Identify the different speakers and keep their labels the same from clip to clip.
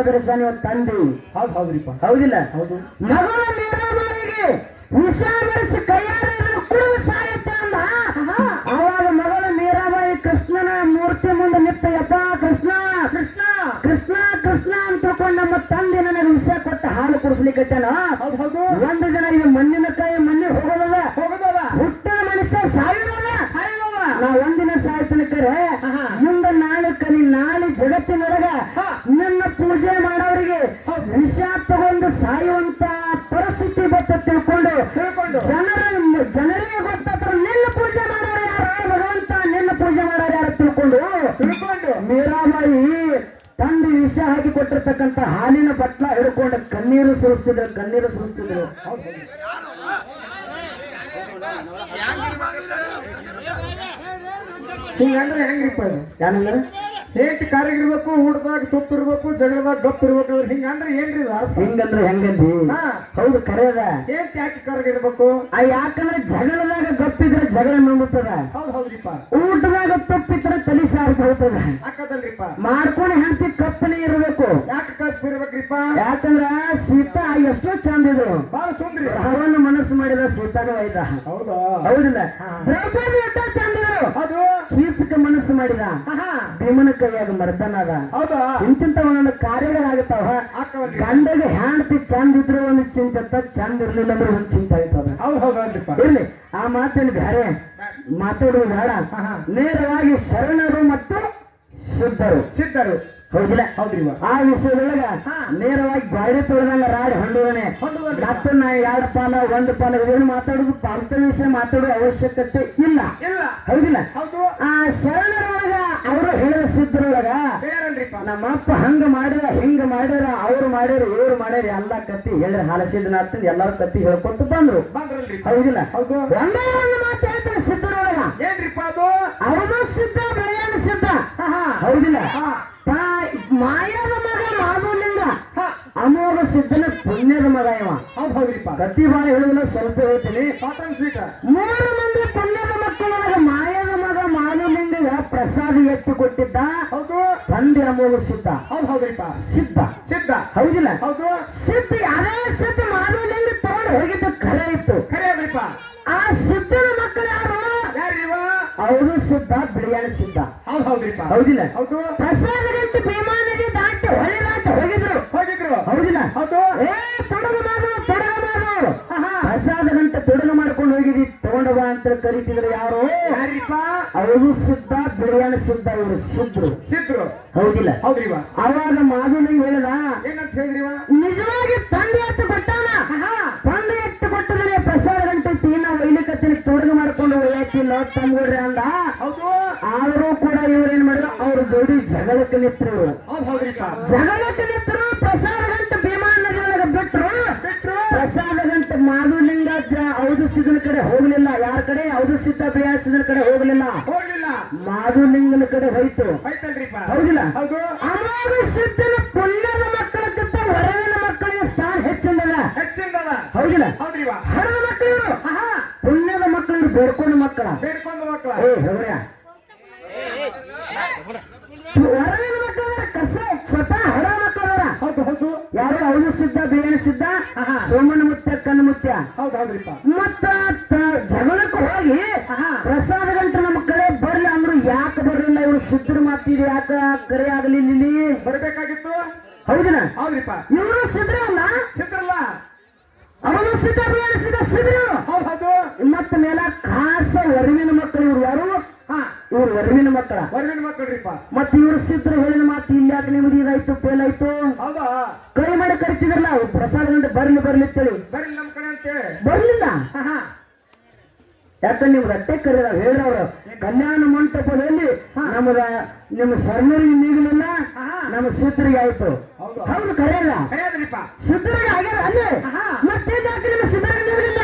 Speaker 1: ಆದರ್ಶ ನೀವು ತಂದಿ.
Speaker 2: ಹೌದ್ರಿಪ್ಪ.
Speaker 1: ಹೌದಿಲ್ಲ?
Speaker 2: ಹೌದು.
Speaker 1: ಮಗಳ ಮೀರಾಬಾಯಿಗೆ ವಿಷ ಬೆರೆಸಿ ಕೈಯಾರೆ ಕುಡಿದು ಸಾಯುತ್ತೆ ಅಂದ. ಅವಾಗ ಮಗಳ ಮೀರಾಬಾಯಿ ಕೃಷ್ಣನ ಮೂರ್ತಿ ಮುಂದೆ ನಿಂತಯ್ಯಪ್ಪ, ಕೃಷ್ಣ ಕೃಷ್ಣ ಕೃಷ್ಣ ಕೃಷ್ಣ ಅಂತ ತಿಳ್ಕೊಂಡು ನಮ್ಮ ತಂದೆ ನನಗೆ ವಿಷ ಕೊಟ್ಟ ಹಾಲು ಕುಡಿಸ್ಲಿಕ್ಕತ್ತೇನ.
Speaker 2: ಹೌದು.
Speaker 1: ಒಂದು ದಿನ ಇದು ಮಣ್ಣಿನ ಕೈ ಮಣ್ಣಿಗೆ ಹೋಗೋದದ, ಹುಟ್ಟಿದ ಮನುಷ್ಯ ಸಾಯುದದ. ನಾ ಒಂದಿನ ಸಾಯ್ತನ ಕರೆ ಮುಂದೆ ನಾಳೆ ಕಲಿ ನಾಳೆ ಜಗತ್ತಿನೊಳಗ ನನ್ನ ಪೂಜೆ ಮಾಡೋರಿಗೆ ವಿಷ ತಗೊಂಡು ಸಾಯುವಂತ ಪರಿಸ್ಥಿತಿ ಬತ್ತ ತಿಳ್ಕೊಂಡು ಜನರಿಗೆ ಗೊತ್ತಾತ್ರ ನಿನ್ನ ಪೂಜೆ ಮಾಡೋರು ಯಾರು ಭಗವಂತ, ನಿನ್ನ ಪೂಜೆ ಮಾಡೋರು ಯಾರು ತಿಳ್ಕೊಂಡು ಮೀರಾಬಾಯಿ ತಂದು ವಿಷ ಹಾಕಿ ಕೊಟ್ಟಿರ್ತಕ್ಕಂಥ ಹಾಲಿನ ಬಟ್ಲ ಹಿಡ್ಕೊಂಡು ಕಣ್ಣೀರು ಸುರಿಸ್ತಿದ್ರು.
Speaker 2: ಹಿಂಗಂದ್ರೆ ಹೆಂಗ್ರಿಪ್ಪ ಇದು?
Speaker 1: ಏನಂದ್ರೆ
Speaker 2: ಹೇಟ್ ಕಾರಿಗಿರ್ಬೇಕು, ಊಟದಾಗ ತುಪ್ಪಿರ್ಬೇಕು, ಜಗಳದಾಗ ಗಪ್ ಇರ್ಬೇಕು. ಹಿಂಗಂದ್ರೆ ಏನ್ರಿ
Speaker 1: ಹಿಂಗಂದ್ರೆ ಹೆಂಗಂದಿ? ಹೌದು, ಕರೆಯದ.
Speaker 2: ಹೇಟ್ ಯಾಕೆ ಕಾರಿಗಿರ್ಬೇಕು?
Speaker 1: ಯಾಕಂದ್ರೆ ಜಗಳದಾಗ ಗಪ್ಪಿದ್ರೆ ಜಗಳ ನಂಬುತ್ತದ.
Speaker 2: ಹೌದ್ರಿಪ್ಪ.
Speaker 1: ಊಟದಾಗ ತಪ್ಪಿದ್ರೆ ತಲೆ ಸಾರ್ಕ್ ಹೋಗ್ತದ.
Speaker 2: ಹಾಕದಲ್ರಿಪ್ಪ.
Speaker 1: ಮಾಡ್ಕೊಂಡು ಹೆಂಡತಿ ಕಪ್ಪನೇ ಇರ್ಬೇಕು.
Speaker 2: ಯಾಕೆ ಕಪ್ ಇರ್ಬೇಕ್ರಿಪ್ಪ?
Speaker 1: ಯಾಕಂದ್ರ ಸೀತಾ ಎಷ್ಟೋ ಚಂದ ಇದ್ರು,
Speaker 2: ಬಾಳ ಸುಂದ್ರಿ.
Speaker 1: ಅವನ್ನ ಮನಸ್ಸು ಮಾಡಿದ ಸೀತಾನು ಐದ.
Speaker 2: ಹೌದಾ?
Speaker 1: ಹೌದಿಲ್ಲ? ದ್ರೌಪದಿ ಎಷ್ಟೋ ಚಂದ ಇದ್ರು,
Speaker 2: ಅದು
Speaker 1: ಕೀಚಕ ಮನಸ್ಸು ಮಾಡಿದ ಭೀಮನ ಕೈಯಾಗ ಮರ್ದನಾದ.
Speaker 2: ಹೌದಾ?
Speaker 1: ಇಂತಿಂತ ಒಂದೊಂದು ಕಾರ್ಯಗಳಾಗುತ್ತಾವ. ಗಂಡಗೆ ಹೆಂಡತಿ ಚಂದ ಇದ್ರು ಒಂದು ಚಿಂತೆ, ಚಂದ ಇರ್ಲಿಲ್ಲ ಅಂದ್ರೆ ಒಂದು ಚಿಂತೆ ಆಯ್ತದ.
Speaker 2: ಹೌದಲ್ರಿಪ್ಪ.
Speaker 1: ಇರ್ಲಿ, ಆ ಮಾತೇನು ಬೇರೆ ಮಾತಾಡುವುದು ಬೇಡ. ನೇರವಾಗಿ ಶರಣರು ಮತ್ತು ಸಿದ್ಧರು. ಹೌದಿಲ್ಲ?
Speaker 2: ಹೌದ್ರಿವ.
Speaker 1: ಆ ವಿಷಯದೊಳಗ ನೇರವಾಗಿ ಗಾಡಿ ತೊಳೆದಂಗ ರಾಡಿ ಹೊಂಡುವನೆ. ಡಾಕ್ಟರ್ ನಾ 2 ಪಾಲ 1 ಪಾಲ ಇದೇನು ಮಾತಾಡುದು ಪಾಲ್ತ ವಿಷಯ ಮಾತಾಡುವ ಅವಶ್ಯಕತೆ ಇಲ್ಲ. ಹೌದಿಲ್ಲ? ಆ ಶರಣರೊಳಗ ಅವರು ಹೇಳಿದ ಸಿದ್ಧರೊಳಗ ನಮ್ಮಪ್ಪ ಹಂಗ ಮಾಡಿರ ಹಿಂಗ ಮಾಡಿರ, ಅವ್ರು ಮಾಡ್ಯಾರ ಇವ್ರು ಮಾಡ್ಯಾರ ಎಲ್ಲ ಕತ್ತಿ ಹೇಳಿ ಹಾಲಸಿದ್ದನಾಗ್ತಂದು ಎಲ್ಲಾರು ಕತ್ತಿ ಹೇಳ್ಕೊಟ್ಟು ಬಂದ್ರು. ಹೌದಿಲ್ಲ? ಒಂದೇ ಒಂದು ಮಾತು ಹೇಳ್ತಾರೆ ಸಿದ್ಧರೊಳಗ.
Speaker 2: ಏನ್ರಿಪ್ಪ ಅದು?
Speaker 1: ಅವನು ಸಿದ್ಧ, ಬೆಳೆಯಣ್ಣ ಸಿದ್ಧ. ಹೌದಿಲ್ಲ? ಮಾಯದ ಮಗ ಮಾಧುಲಿಂಗ, ಅಮೋಘ ಸಿದ್ಧನ ಪುಣ್ಯದ ಮಗ ಇವ.
Speaker 2: ಹೌದ್ರಿಪ್ಪ.
Speaker 1: ಕತ್ತಿ ಬಾಳ ಹೇಳುದಿಲ್ಲ, ಸ್ವಲ್ಪ ಹೇಳ್ತೀನಿ.
Speaker 2: 3
Speaker 1: ಮಂದಿ ಪುಣ್ಯದ ಮಕ್ಕಳೊಳಗ ಮಾಯದ ಮಗ ಮಾಧುಲಿಂಗ ಪ್ರಸಾದ ಎತ್ತಿ ಕೊಟ್ಟಿದ್ದ.
Speaker 2: ಹೌದು.
Speaker 1: ತಂದೆ ಅಮೋಘ ಸಿದ್ಧ.
Speaker 2: ಹೌದ್ರಿಪ್ಪ.
Speaker 1: ಸಿದ್ಧ. ಹೌದಿಲ್ಲ?
Speaker 2: ಹೌದು.
Speaker 1: ಸಿದ್ಧ ಅದೇ ಸಿದ್ಧ ಮಾಧುಲಿಂಗ ತಗೊಂಡು ಹೋಗಿದ್ದು ಖರೆ ಇತ್ತು.
Speaker 2: ಖರೆಯದ್ರಿಪ್ಪ.
Speaker 1: ಆ ಸಿದ್ಧನ ಮಕ್ಕಳು ಯಾರು? ಅವರು ಸಿದ್ಧ, ಬಿಳಿಯಾಣ ಸಿದ್ಧ.
Speaker 2: ಹೌದ್ರಿಪ್ಪ.
Speaker 1: ಹೌದಿಲ್ಲ?
Speaker 2: ಹೌದು.
Speaker 1: ಪ್ರಸಾದ ಗಂಟು ಭೀಮಾ ನದಿ ದಾಟಿ ಹೊಳೆ ದಾಟಿ ಹೋಗಿದ್ರು. ಹೌದಿಲ್ಲ?
Speaker 2: ಹೌದು.
Speaker 1: ತೊಡಗು ಮಾಡು. ಪ್ರಸಾದ ಗಂಟೆ ತೊಡಗು ಮಾಡ್ಕೊಂಡು ಹೋಗಿದಿ, ತಗೊಂಡ ಬಾ ಅಂತ ಕರೀತಿದ್ರು. ಯಾರು? ಅವರು ಸಿದ್ಧ, ಬಿಳಿಯಾಣ ಸಿದ್ಧ. ಇವರು ಸಿದ್ರು. ಹೌದಿಲ್ಲ?
Speaker 2: ಹೌದ್ರಿವ.
Speaker 1: ಅವಾಗ ಮಾಧುಲಿಂಗ ಹೇಳಿದ,
Speaker 2: ಏನಂತ ಹೇಳಿದ್ರಿವ?
Speaker 1: ನಿಜವಾಗಿ ತಂದೆ ಎತ್ತು ಕೊಟ್ಟಾನ. ತಂದೆ ಎತ್ತು ಕೊಟ್ಟದ್ರೆ ಪ್ರಸಾದ ಗಂಟೆ ತೀನ ವೈಲಿಕತ್ತಿನ ತೊಡಗು ಮಾಡ್ಕೊಂಡು ಒಯ್ಯಾಕಿಲ್ಲ ತಮ್ಗೊಡ್ರಿ ಅಂದ.
Speaker 2: ಹೌದು.
Speaker 1: ಆದ್ರೂ ಕೂಡ ಇವ್ರೇನ್ ಮಾಡಿದ್ರು, ಅವ್ರ ಜೋಡಿ ಜಗಳಕ್ಕೆ ನಿಂತರು. ಜಗಳಕ್ಕೆ ನಿಂತರು. ಪ್ರಸಾದ ಗಂಟೆ ಭೀಮಾ ನದಿಯೊಳಗೆ ಬಿಟ್ರು. ಪ್ರಸಾದ ಗಂಟೆ ಮಾಧುಲಿಂಗ ಔದುಸಿದನ ಕಡೆ ಹೋಗ್ಲಿಲ್ಲ. ಯಾರ ಕಡೆ? ಔದುಸಿದ್ದ ಬಿಯಾಸಿದ ಕಡೆ ಹೋಗ್ಲಿಲ್ಲ. ಮಾಧುಲಿಂಗನ ಕಡೆ ಹೋಯ್ತು. ಹೌದಿಲ್ಲ? ಅಮೋಘ ಸಿದ್ಧನ ಪುಣ್ಯದ ಮಕ್ಕಳಕ್ಕಿಂತ ಹೊರಗಿನ ಮಕ್ಕಳಿಗೆ ಸ್ಥಾನ ಹೆಚ್ಚಿಂದದ. ಹೌದಿಲ್ಲ? ಹರದ ಮಕ್ಕಳು, ಪುಣ್ಯದ ಮಕ್ಕಳು, ಬೇಡ್ಕೊಂಡ ಮಕ್ಕಳ. ಹೊರಗಿನ ಮಕ್ಕಳ ಕಸ ಸ್ವತಃ ಹರದ ಮಕ್ಕಳದಾರ.
Speaker 2: ಹೌದು.
Speaker 1: ಯಾರು? ಅವರು ಸಿದ್ಧ, ಬೇಣ ಸಿದ್ಧ, ಸೋಮನ ಮುತ್ಯ, ಕಣ್ಣು ಮುತ್ಯ. ಮತ್ತ ಜಗಳಕ್ಕೆ ಹೋಗಿ ಪ್ರಸಾದ ಗಂಟೆ ನಮ್ಮ ಕಡೆ ಬರ್ಲಿ ಅಂದ್ರು ಯಾಕೆ ಬರ್ಲಿಲ್ಲ? ಇವ್ರು ಸಿದ್ಧರು ಮಾತಿದ್ರು, ಯಾಕ ಕರೆ ಆಗ್ಲಿಲ್ಲ?
Speaker 2: ಬರ್ಬೇಕಾಗಿತ್ತು.
Speaker 1: ಹೌದಿಲ್ಲ?
Speaker 2: ಇವರು
Speaker 1: ಸಿದ್ರಲ್ಲ. ಅವರು ಸಿದ್ಧ, ಬೇಣ ಸಿದ್ಧ, ಸಿದ್ರು. ಮತ್ತ ಮೇಲ ಖಾಸ ವರವಿನ ಮಕ್ಕಳು. ಇವ್ರು ಯಾರು? ಇವ್ರು ವರವಿನ ಮಕ್ಕಳ್ರಿಪ್ಪ. ಮತ್ತ ಇವ್ರು ಸಿದ್ಧರು ಹೇಳಿದ ಮಾತು ಇಲ್ಲಿ ಯಾಕೆ ನಿಮ್ದು ಇದಾಯ್ತು, ಫೇಲ್ ಆಯ್ತು? ಕೈ ಮಾಡಿ ಕರಿತಿದ್ರಲ್ಲ, ಪ್ರಸಾದ ಗಂಟೆ ಬರ್ಲಿ ಅಂತೇಳಿ. ಬರ್ಲಿಲ್ಲ. ಯಾಕಂದ್ರೆ ನಿಮ್ಗೆ ಅಟ್ಟೆ ಕರೀರ ಹೇಳಿದವ್ರು. ಕಲ್ಯಾಣ ಮಂಟಪದಲ್ಲಿ ನಿಮ್ಮ ಶರಣರಿಗೆ ನೀಗಲಿಲ್ಲ, ನಮ್ಮ ಸಿದ್ಧರಿಗೆ ಆಯ್ತು. ಹೌದು, ಕರೆಯಲ್ಲ. ಸಿದ್ಧರಿಗೆ ಆಗ್ಯಾರ ಅಲ್ಲೇ. ಮತ್ತೆ ನಿಮ್ಮ ಸಿದ್ಧರಿಗೆ ನೀಗಲಿಲ್ಲ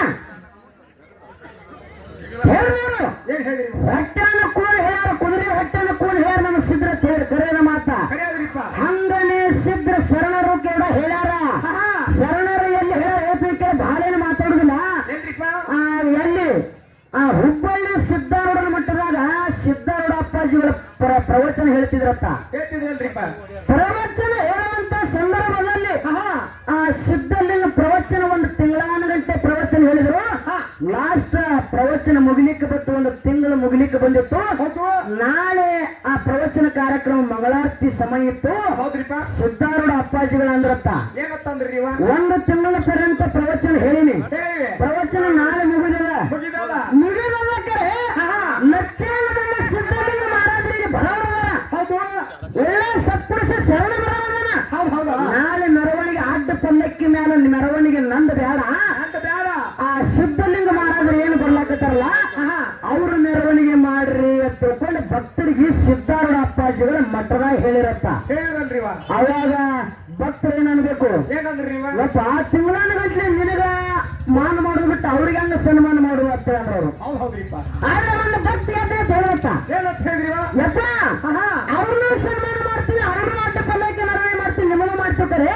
Speaker 1: ಹೊಟ್ಟೆನ ಕೂಡಿ ಹೇಳ್ಯಾರ, ಕುದುರೆ ಹೊಟ್ಟೆನ ಕೂಡಿ ಹೇಳ್ಯಾರ ನಮ್ಮ ಸಿದ್ಧ ಕರೆಯದ ಮಾತ. ಹಂಗನೇ ಸಿದ್ಧ ಶರಣರು ಕೂಡ ಹೇಳ್ಯಾರ. ಶರಣರು ಎಲ್ಲಿ ಹೇಳ್ಯಾರ ಹೇಳ್ಬೇಕೆ ಬಾಳೇನು ಮಾತಾಡುದಿಲ್ಲ. ಎಲ್ಲಿ? ಹುಬ್ಬಳ್ಳಿ ಸಿದ್ಧಾರೂಢನ ಮಟ್ಟದಾಗ ಸಿದ್ಧಾರೂಢ ಅಪ್ಪಾಜಿಗಳ ಪ್ರವಚನ ಹೇಳ್ತಿದ್ರತ್ತ. ಪ್ರವಚನ ಹೇಳುವಂತ ಸಂದರ್ಭ ಪ್ರವಚನ ಮುಗಿಲಿಕ್ಕೆ ಬಂತು, ಒಂದು ತಿಂಗಳು ಮುಗಿಲಿಕ್ಕೆ ಬಂದಿತ್ತು.
Speaker 2: ಹೌದು.
Speaker 1: ನಾಳೆ ಆ ಪ್ರವಚನ ಕಾರ್ಯಕ್ರಮ ಮಂಗಳಾರತಿ ಸಮಯ ಇತ್ತು.
Speaker 2: ಹೌದ್ರಿಪ್ಪ.
Speaker 1: ಸಿದ್ಧಾರೂಢ ಅಪ್ಪಾಜಿಗಳ ಅಂದ್ರತ್ತ
Speaker 2: ಏನತ್ತಂದ್ರಿ ನೀವ?
Speaker 1: ಒಂದು ತಿಂಗಳ ಪರ್ಯಂತ ಪ್ರವಚನ ಹೇಳಿನಿ.
Speaker 2: ಹೇಳಿ.
Speaker 1: ಪ್ರವಚನ ನಾಳೆ ಮುಗಿದಿಲ್ಲ.
Speaker 2: ಮುಗಿದಲ್ಲ.
Speaker 1: ಮುಗಿದಲ್ಲಕ್ಕರೆ ಲಕ್ಷಣದಲ್ಲಿ ಸಿದ್ಧಲಿಂಗ ಮಹಾರಾಜರಿಗೆ ಬರೋದಲ್ಲ.
Speaker 2: ಹೌದು.
Speaker 1: ಒಳ್ಳೆ ಸತ್ಪುರುಷ ಶರಣ ಬರೋದನ.
Speaker 2: ಹೌದು ಹೌದಾ?
Speaker 1: ನಾಳೆ ಮೆರವಣಿಗೆ ಅಡ್ಡ ಪಲ್ಲಕ್ಕಿ ಮೇಲೆ ಮೆರವಣಿಗೆ ನಂದು ಬೇಡ
Speaker 2: ಅಂತ ಬೇಡ.
Speaker 1: ಆ ಸಿದ್ಧಲಿಂಗ ಮಹಾರಾಜರು ಏನು ಬರ್ಲಾಕತ್ತಾರಲ್ಲ ಅವ್ರ ಮೆರವಣಿಗೆ ಮಾಡ್ರಿ ಅಂತ ತಿಳ್ಕೊಂಡು ಭಕ್ತರಿಗೆ ಸಿದ್ಧಾರೂಢ ಅಪ್ಪಾಜಿಗಳ ಮಠದಾಗ ಹೇಳಿರತ್ತ.
Speaker 2: ಹೇಳಿರಲ್ರಿವ.
Speaker 1: ಅವಾಗ ಭಕ್ತರು ಏನ್ ಅನ್ಬೇಕು?
Speaker 2: ಏನಂದ್ರಿವ?
Speaker 1: ಒಬ್ಬ ಆ ತಿಂಗಳಾನ ಗಂಟ್ಲೆ ನಿನಗ ಮಾನ ಮಾಡೋದು ಬಿಟ್ಟು ಅವ್ರಿಗೆ ಹಂಗ ಸನ್ಮಾನ ಮಾಡುವ ಅಂತ ಅಂದ್ರವ್ರು.
Speaker 2: ಹೌದು ಹೌದ್ರಿಪ್ಪ.
Speaker 1: ಆದ್ರೆ ಒಂದು ಭಕ್ತಿ ಅಂತ ಹೇಳತ್ತ.
Speaker 2: ಏನಂತ ಹೇಳಿರಿವ?
Speaker 1: ಯಪ್ಪ ಅವ್ರನ್ನೂ ಸನ್ಮಾನ ಮಾಡ್ತೀನಿ, ಅವ್ರನ್ನೂ ಅಡ್ಡ ಪಲ್ಲಕ್ಕಿ ಮೆರವಣಿಗೆ ಮಾಡ್ತೀನಿ, ನಿಮಗೂ ಮಾಡ್ತಿರ್ತಾರೆ.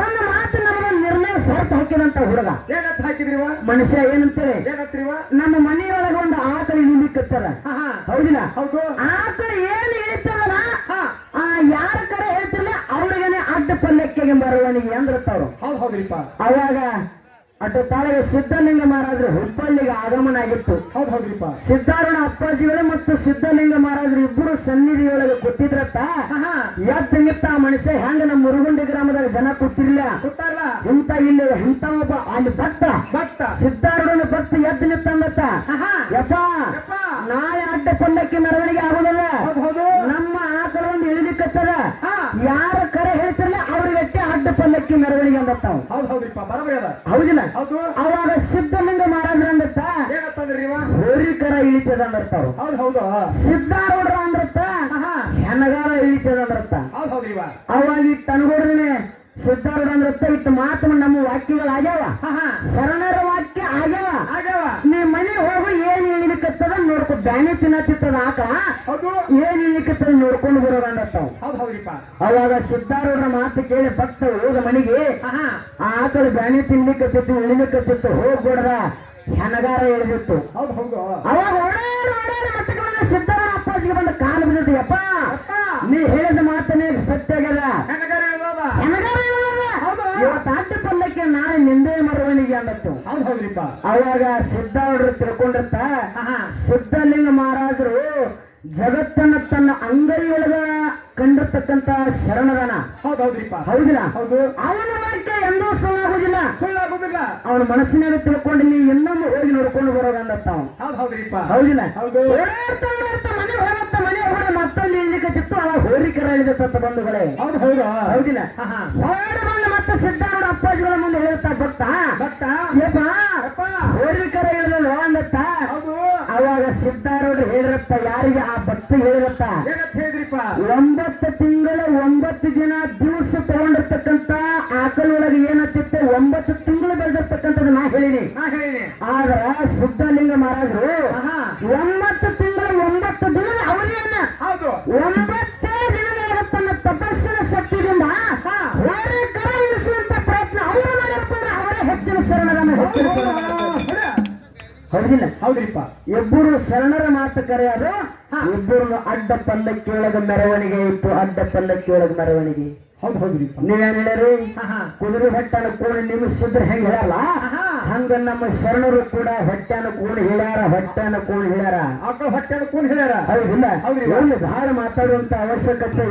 Speaker 1: ಒಂದು ಮಾತು ನಮಗೆ ನಿರ್ಣಯ ಸರ್ತ್ ಹಾಕಿದಂತ ಹುಡುಗ.
Speaker 2: ಏನಂತ ಹಾಕಿದ್ರಿವ?
Speaker 1: ಮನುಷ್ಯ ಏನಂತೇಳಿ
Speaker 2: ಏನಂತ್ರಿವ?
Speaker 1: ನಮ್ಮ ಮನೆಯೊಳಗೆ ಒಂದು ಆಕಳು ಇಳಿಲಿಕ್ಕತ್ತದ. ಹೌದಿಲ್ಲ?
Speaker 2: ಹೌದು.
Speaker 1: ಆಕಳು ಏನು ಇಳಿತದಲ್ಲ ಯಾರ ಕಡೆ ಹೇಳ್ತಿರ್ಲಿ ಅವ್ರಿಗೇನೆ ಅಡ್ಡ ಪಲ್ಲಕ್ಕಿಗೆ ಮೆರವಣಿಗೆ ಅಂದ್ರತ್ತವ್ರು.
Speaker 2: ಹೌದು ಹೌದ್ರಿಪ್ಪ.
Speaker 1: ಅವಾಗ ಅಡ್ಡ ತಾಳಿಗೆ ಸಿದ್ಧಲಿಂಗ ಮಹಾರಾಜರು ಹುಬ್ಬಳ್ಳಿಗೆ ಆಗಮನ ಆಗಿತ್ತು.
Speaker 2: ಹೌದು ಹೌದ್ರಿಪ್ಪ.
Speaker 1: ಸಿದ್ಧಾರೂಢ ಅಪ್ಪಾಜಿಗಳು ಮತ್ತು ಸಿದ್ಧಲಿಂಗ ಮಹಾರಾಜರು ಇಬ್ಬರು ಸನ್ನಿಧಿಯೊಳಗೆ ಕೂತಿದ್ರತ್ತ. ಎದ್ದು ನಿಂತ ಆ ಮನುಷ್ಯ ಹೆಂಗ ನಮ್ಮ ಮುರುಗುಂಡಿ ಗ್ರಾಮದಾಗ ಜನ ಕೂತಿರ್ಲಿಲ್ಲ
Speaker 2: ಗೊತ್ತಾರಲ್ಲ
Speaker 1: ಇಂತ ಇಲ್ಲಿ ಇಂತ ಒಬ್ಬ ಅಲ್ಲಿ ಭಕ್ತ ಸಿದ್ಧಾರೂಢನ ಭಕ್ತ ಎದ್ದು ನಿಂತಂಗತ್ತ. ಯಪ್ಪ ನಾಳೆ ಅಡ್ಡ ಪಲ್ಲಕ್ಕಿ ಮೆರವಣಿಗೆ ಆಗೋದಲ್ಲ. ನಮ್ಮ ಆಕಳ ಒಂದು ಇಳಿಲಿಕ್ಕತ್ತದ, ಯಾರ ಕರೆ ಹೇಳ್ತಿರ್ಲಿ ಅವ್ರಿಗೆ ಅಡ್ಡ ಪಲ್ಲಕ್ಕಿ ಮೆರವಣಿಗೆ ಅಂದತ್ತಾವ.
Speaker 2: ಹೌದು ಹೌದ್ರಿಪ್ಪ. ಬರಬರಿ ಅದ.
Speaker 1: ಹೌದಿಲ್ಲ?
Speaker 2: ಹೌದು.
Speaker 1: ಅವಾಗ ಸಿದ್ಧಲಿಂಗ ಮಹಾರಾಜರ ಅಂದತ್ತ
Speaker 2: ಏನಂತಂದ್ರಿ?
Speaker 1: ಹೋರಿಕರ ಇಳಿತದ ಅಂದರ್ತಾವ.
Speaker 2: ಹೌದು ಹೌದು.
Speaker 1: ಸಿದ್ಧಾರೂಢರ ಅಂದ್ರತ್ತ ಹೆಣಗಾರ ಇಳಿತದ ಅಂದ್ರತ್ತ.
Speaker 2: ಹೌದು ಹೌದ್ರಿವ.
Speaker 1: ಅವಾಗ ಇಟ್ಟು ಅನುಗೋಡನೆ ಸಿದ್ಧಾರೂಢ ಅಂದ್ರತ್ತ ಇಟ್ಟು ಮಾತು ನಮ್ಮ ವಾಕ್ಯಗಳಾಗ್ಯಾವ, ಶರಣರ ವಾಕ್ಯ ಆಗ್ಯಾವ. ನೀ ಮನೆ ಹೋಗು ಏನ್ ಇಳಿಲಿಕ್ಕತ್ತದ ನೋಡ್ಕೊ, ಬ್ಯಾನಿ ತಿನ್ನತ್ತಿತ್ತದ ಆಕ ಏನ್ ಇಳಿಲಿಕ್ಕತ್ತದ ನೋಡ್ಕೊಂಡು ಬರೋದಂದತ್ತಾವ.
Speaker 2: ಹೌದು ಹೌದ್ರಿಪ್ಪ.
Speaker 1: ಅವಾಗ ಸಿದ್ಧಾರೂಢರ ಮಾತು ಕೇಳಿ ಭಕ್ತ ಹೋದ ಮನೆಗೆ ಆಕಳು ಬ್ಯಾನಿ ತಿನ್ಲಿಕ್ಕತ್ತಿತ್ತು, ಇಳಿಲಿಕ್ಕತ್ತಿತ್ತು, ಹೋಗ್ಬಿಡ್ದ ಹೆಣಗಾರ ಇಳಿದಿತ್ತು.
Speaker 2: ಹೌದು ಹೌದು.
Speaker 1: ಅವಾಗ ಓಡಾಡಿ ಮಟ್ಟಕ್ಕೆ ಬಂದ ಸಿದ್ಧಾರೂಢ ಅಪ್ಪಾಜಿಗೆ ಬಂದ ಕಾಲು ಬಿದ್ದಿತ್ತು. ಯಪ್ಪ ನೀ ಹೇಳಿದ ಮಾತನೇ ಸತ್ಯ ಆಗ್ಯದ, ಹೆಣಗಾರ ಇವತ್ತು ಅಡ್ಡ ಪಲ್ಲಕ್ಕೆ ನಾಳೆ ನಿಂದೆ ಮೆರವಣಿಗೆ ಅಂದತ್ತು.
Speaker 2: ಹೌದು ಹೌದ್ರಿಪ್ಪ.
Speaker 1: ಅವಾಗ ಸಿದ್ಧಾರೂಢರು ತಿಳ್ಕೊಂಡಿರ್ತ ಸಿದ್ಧಲಿಂಗ ಮಹಾರಾಜರು ಜಗತ್ತನ್ನ ತನ್ನ ಅಂಗೈಯೊಳಗ ಕಂಡಿರ್ತಕ್ಕಂತ ಶರಣದಾನ.
Speaker 2: ಹೌದು ಹೌದ್ರಿಪ್ಪ.
Speaker 1: ಹೌದಿಲ್ಲ?
Speaker 2: ಹೌದು.
Speaker 1: ಅವನ ವಾಕ್ಯ ಎಂದೂ ಸುಳ್ಳಾಗುದಿಲ್ಲ. ಅವನ ಮನಸ್ಸಿನಾಗ ತಿಳ್ಕೊಂಡು ನೀ ಇನ್ನೊಮ್ಮೆ ಹೋಗಿ ನೋಡ್ಕೊಂಡು ಬರೋದಂದತ್ತ.
Speaker 2: ಹೌದು ಹೌದ್ರಿಪ್ಪ.
Speaker 1: ಹೌದಿಲ್ಲ?
Speaker 2: ಹೌದು.
Speaker 1: ಮನೆ ಹೊಡೆ ಮತ್ತೊಂದು ಇಳಿಲಿಕ್ಕತ್ತಿತ್ತು. ಅವಾಗ ಹೋರಿಕರ ಇಳಿದತ್ತ ಬಂಧುಗಳೇ.
Speaker 2: ಹೌದು ಹೌದು.
Speaker 1: ಹೌದಿಲ್ಲ? ಹೊರಡೆ ಬಂದು ಮತ್ತೆ ಸಿದ್ಧಾರೂಢ ಅಪ್ಪಾಜಿಗಳ ಮುಂದೆ ಹೇಳ್ತಾ ಭಕ್ತ ಹೋರಿಕರ ಇಳಿದಲ್ಲ ಅಂದತ್ತ. ಅವಾಗ ಸಿದ್ಧಾರೂಢರು ಹೇಳಿರತ್ತ, ಯಾರಿಗೆ ಆ ಭಕ್ತ ಹೇಳಿರತ್ತ, 9 ತಿಂಗಳ 9 ದಿನ ದಿವಸ ತಗೊಂಡಿರ್ತಕ್ಕಂತ ಆಕಳೊಳಗೆ ಏನತ್ತಿತ್ತು 9 ತಿಂಗಳು ಬೆಳೆದಿರ್ತಕ್ಕಂಥದ್ದು ನಾ ಹೇಳಿನಿ. ಆದ್ರ ಸಿದ್ಧಲಿಂಗ ಮಹಾರಾಜರು 9 ತಿಂಗಳ 9 ದಿನದ ಅವಧಿಯನ್ನ 9 ದಿನಗಳ ತನ್ನ ತಪಸ್ಸಿನ ಶಕ್ತಿಯಿಂದ ಅವರೇ ಕರ ಇಳಿಸುವಂತ ಪ್ರಯತ್ನ ಅವರು ಮಾಡಿರ್ತಾರೆ. ಅವರೇ ಹೆಚ್ಚಿನ ಶರಣರನ್ನು ಹೌದಿಲ್ಲ?
Speaker 2: ಹೌದ್ರಿಪ್ಪ.
Speaker 1: ಇಬ್ಬರು ಶರಣರ ಮಾತು ಕರೆಯೋದು, ಇಬ್ಬರು ಅಡ್ಡ ಪಲ್ಲಕ್ಕಿ ಒಳಗ ಮೆರವಣಿಗೆ ಇತ್ತು. ಅಡ್ಡ ಪಲ್ಲಕ್ಕಿ ಒಳಗ ಮೆರವಣಿಗೆ.
Speaker 2: ಹೌದು ಹೌದ್ರಿಪ್ಪ.
Speaker 1: ನೀವೇನ್ ಹೇಳಿರಿ? ಕುದುರೆ ಹೊಟ್ಟೆನ ಕೂಡಿ ನಿಮಿಸಿದ್ರೆ ಹೆಂಗ್ ಹೇಳಲ್ಲ ಹಂಗ ನಮ್ಮ ಶರಣರು ಕೂಡ ಹೊಟ್ಟೆನ ಕೂಡಿ ಹೇಳ್ಯಾರ, ಹೊಟ್ಟೆನ ಕೂಡಿ ಹೇಳ್ಯಾರ,
Speaker 2: ಹೊಟ್ಟೆನ ಕೂಡಿ ಹೇಳ್ಯಾರ.
Speaker 1: ಹೌದಿಲ್ಲ? ಬಹಳ ಮಾತಾಡುವಂತ ಅವಶ್ಯಕತೆ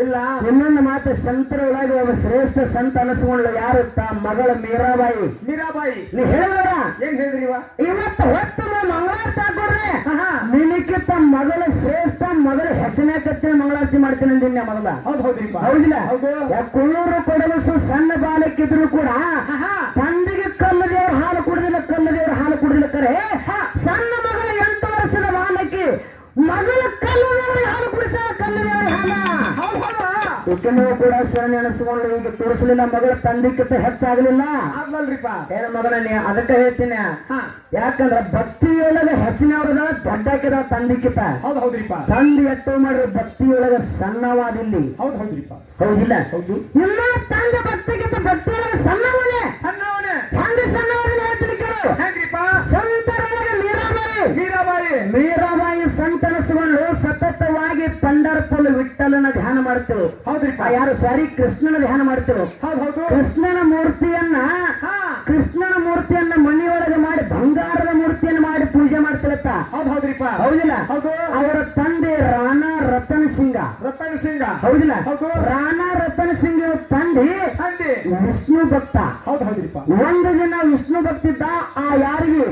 Speaker 1: ಇಲ್ಲ. ಇನ್ನೊಂದು ಮಾತು, ಸಂತರ ಒಳಗೆ ಒಬ್ಬ ಶ್ರೇಷ್ಠ ಸಂತ ಅನಿಸ್ಕೊಂಡ್ಲು ಯಾರು? ಮಗಳ ಮೀರಾಬಾಯಿ. ನೀ ಹೇಳಿದ್ರ
Speaker 2: ಏನ್ ಹೇಳಿದ್ರಿವ?
Speaker 1: ಇವತ್ತು ಹೊತ್ತು ಮಂಗಳಾರತಿ ಹಾಕೊಡ್ರಿ, ನಿನಕ್ಕಿಂತ ಮಗಳ ಶ್ರೇಷ್ಠ, ಮಗಳ ಹೆಚ್ಚಿನ ಕತ್ತಿನ ಮಂಗಳಾರತಿ ಮಾಡ್ತೀನಿ ಅಂದಿನ ಮೊದಲ.
Speaker 2: ಹೌದು ಹೌದ್ರಿಪ್ಪ.
Speaker 1: ಹೌದಿಲ್ಲ? ಕುಳ್ಳೂರು ಕೊಡಲಸು ಸಣ್ಣ ಬಾಲಕ್ಕಿದ್ರು ಕೂಡ ತಂದೆಗೆ ಕಲ್ಲು ದೇವ್ರ ಹಾಲು ಕುಡಿದಿಲ್ಲ, ಕಲ್ಲು ದೇವ್ರ ಹಾಲು ಕುಡಿದಿಲ್ಲ. ಕರೆ ಸಣ್ಣ ಮಗಳ 8 ವರ್ಷದ ಬಾಲಕಿ ಮಗಳ ಕಲ್ಲು ದೇವರಿಗೆ ಹಾಲು ಕುಡಿಸ, ಕಲ್ಲು ದೇವರ ಹಾಲ ಈಕೆನೂ ಕೂಡ ಶರಣ ಎಣಿಸ್ಕೊಂಡು ಈಗ ತೋರಿಸಲಿಲ್ಲ. ಮಗಳ ತಂದೆಕ್ಕಿಂತ ಹೆಚ್ಚಾಗಲಿಲ್ಲ. ಏನ ಮಗನ ನೀ ಅದಕ್ಕೆ ಹೇಳ್ತೀನಿ, ಯಾಕಂದ್ರ ಭಕ್ತಿಯೊಳಗ ಹೆಚ್ಚಿನವ್ರದ ದೊಡ್ಡಕ್ಕಿದ ತಂದಿಕ್ಕಿತ.
Speaker 2: ಹೌದು ಹೌದ್ರಿಪ್ಪ.
Speaker 1: ತಂದೆ ಎಟ್ಟು ಮಾಡ್ರಿ ಭಕ್ತಿಯೊಳಗ ಸಣ್ಣವಾದಿಲ್ಲಿ.
Speaker 2: ಹೌದು ಹೌದ್ರಿಪ್ಪ.
Speaker 1: ಹೌದಿಲ್ಲ?
Speaker 2: ಹೌದು.
Speaker 1: ನಿಮ್ಮ ತಂದೆ ಭಕ್ತಿಗಿಂತ ಭಕ್ತಿಯೊಳಗ ಸಣ್ಣವನೇ. ಹೆಂಗ ಸಣ್ಣವರನ್ನ ಹೇಳ್ತೀನಿ ಕೇಳು. ಸಂತರೊಳಗ ಮೀರಾಬಾಯಿ ಸಂತನಿಸಿಕೊಂಡು ಸತತವಾಗಿ ಪಂಡರಪುರ ವಿಠಲನ ಧ್ಯಾನ ಮಾಡ್ತೇವೆ.
Speaker 2: ಹೌದ್ರಿಪ್ಪ.
Speaker 1: ಯಾರು ಸಾರಿ ಕೃಷ್ಣನ ಧ್ಯಾನ ಮಾಡ್ತೇವೆ.
Speaker 2: ಹೌದು ಹೌದು.
Speaker 1: ಕೃಷ್ಣನ ಮೂರ್ತಿಯನ್ನ ಮನೆಯೊಳಗೆ ಮಾಡಿ ಬಂಗಾರದ ಮೂರ್ತಿಯನ್ನು ಮಾಡಿ ಪೂಜೆ ಹೌದಿಲ್ಲ
Speaker 2: ಹೌದು.
Speaker 1: ಅವರ ತಂದೆ ರಾಣಾ ರತನ್ ಸಿಂಗ
Speaker 2: ರತನ್ ಸಿಂಗ
Speaker 1: ಹೌದಿಲ್ಲ
Speaker 2: ಹೌದು.
Speaker 1: ರಾಣಾ ರತನ್ ಸಿಂಗ್ ಅವ್ರ ತಂದೆ
Speaker 2: ತಂದೆ
Speaker 1: ವಿಷ್ಣು ಭಕ್ತ
Speaker 2: ಹೌದು ಹೌದ್ರಿಪ್ಪ.
Speaker 1: ಒಂದು ದಿನ ವಿಷ್ಣು ಭಕ್ತಿದ್ದ ಆ ಯಾರಿಗೆ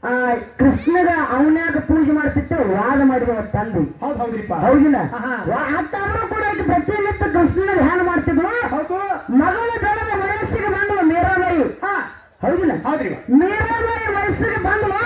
Speaker 1: ಆ ಕೃಷ್ಣಗ ಅವನ್ಯಾಗ ಪೂಜೆ ಮಾಡ್ತಿತ್ತು ವಾದ ಮಾಡಿದ ಅವ್ರ ತಂದೆ
Speaker 2: ಹೌದು ಹೌದ್ರಿಪ್ಪ.
Speaker 1: ಹೌದಿಲ್ಲ
Speaker 2: ಆಹಾ.
Speaker 1: ಅತ್ತಾದ್ರೂ ಕೂಡ ಆಕೆ ಪ್ರತಿನಿತ್ಯ ಕೃಷ್ಣನ ಧ್ಯಾನ ಮಾಡ್ತಿದ್ರು
Speaker 2: ಹೌದು.
Speaker 1: ಮಗಳ ಬೆಳೆದ ವಯಸ್ಸಿಗೆ ಬಂದಳು ಮೀರಾಬಾಯಿ
Speaker 2: ಹಾ
Speaker 1: ಹೌದಿಲ್ಲ
Speaker 2: ಹೌದ್ರಿ.
Speaker 1: ಮೀರಾಬಾಯಿ ವಯಸ್ಸಿಗೆ ಬಂದಳು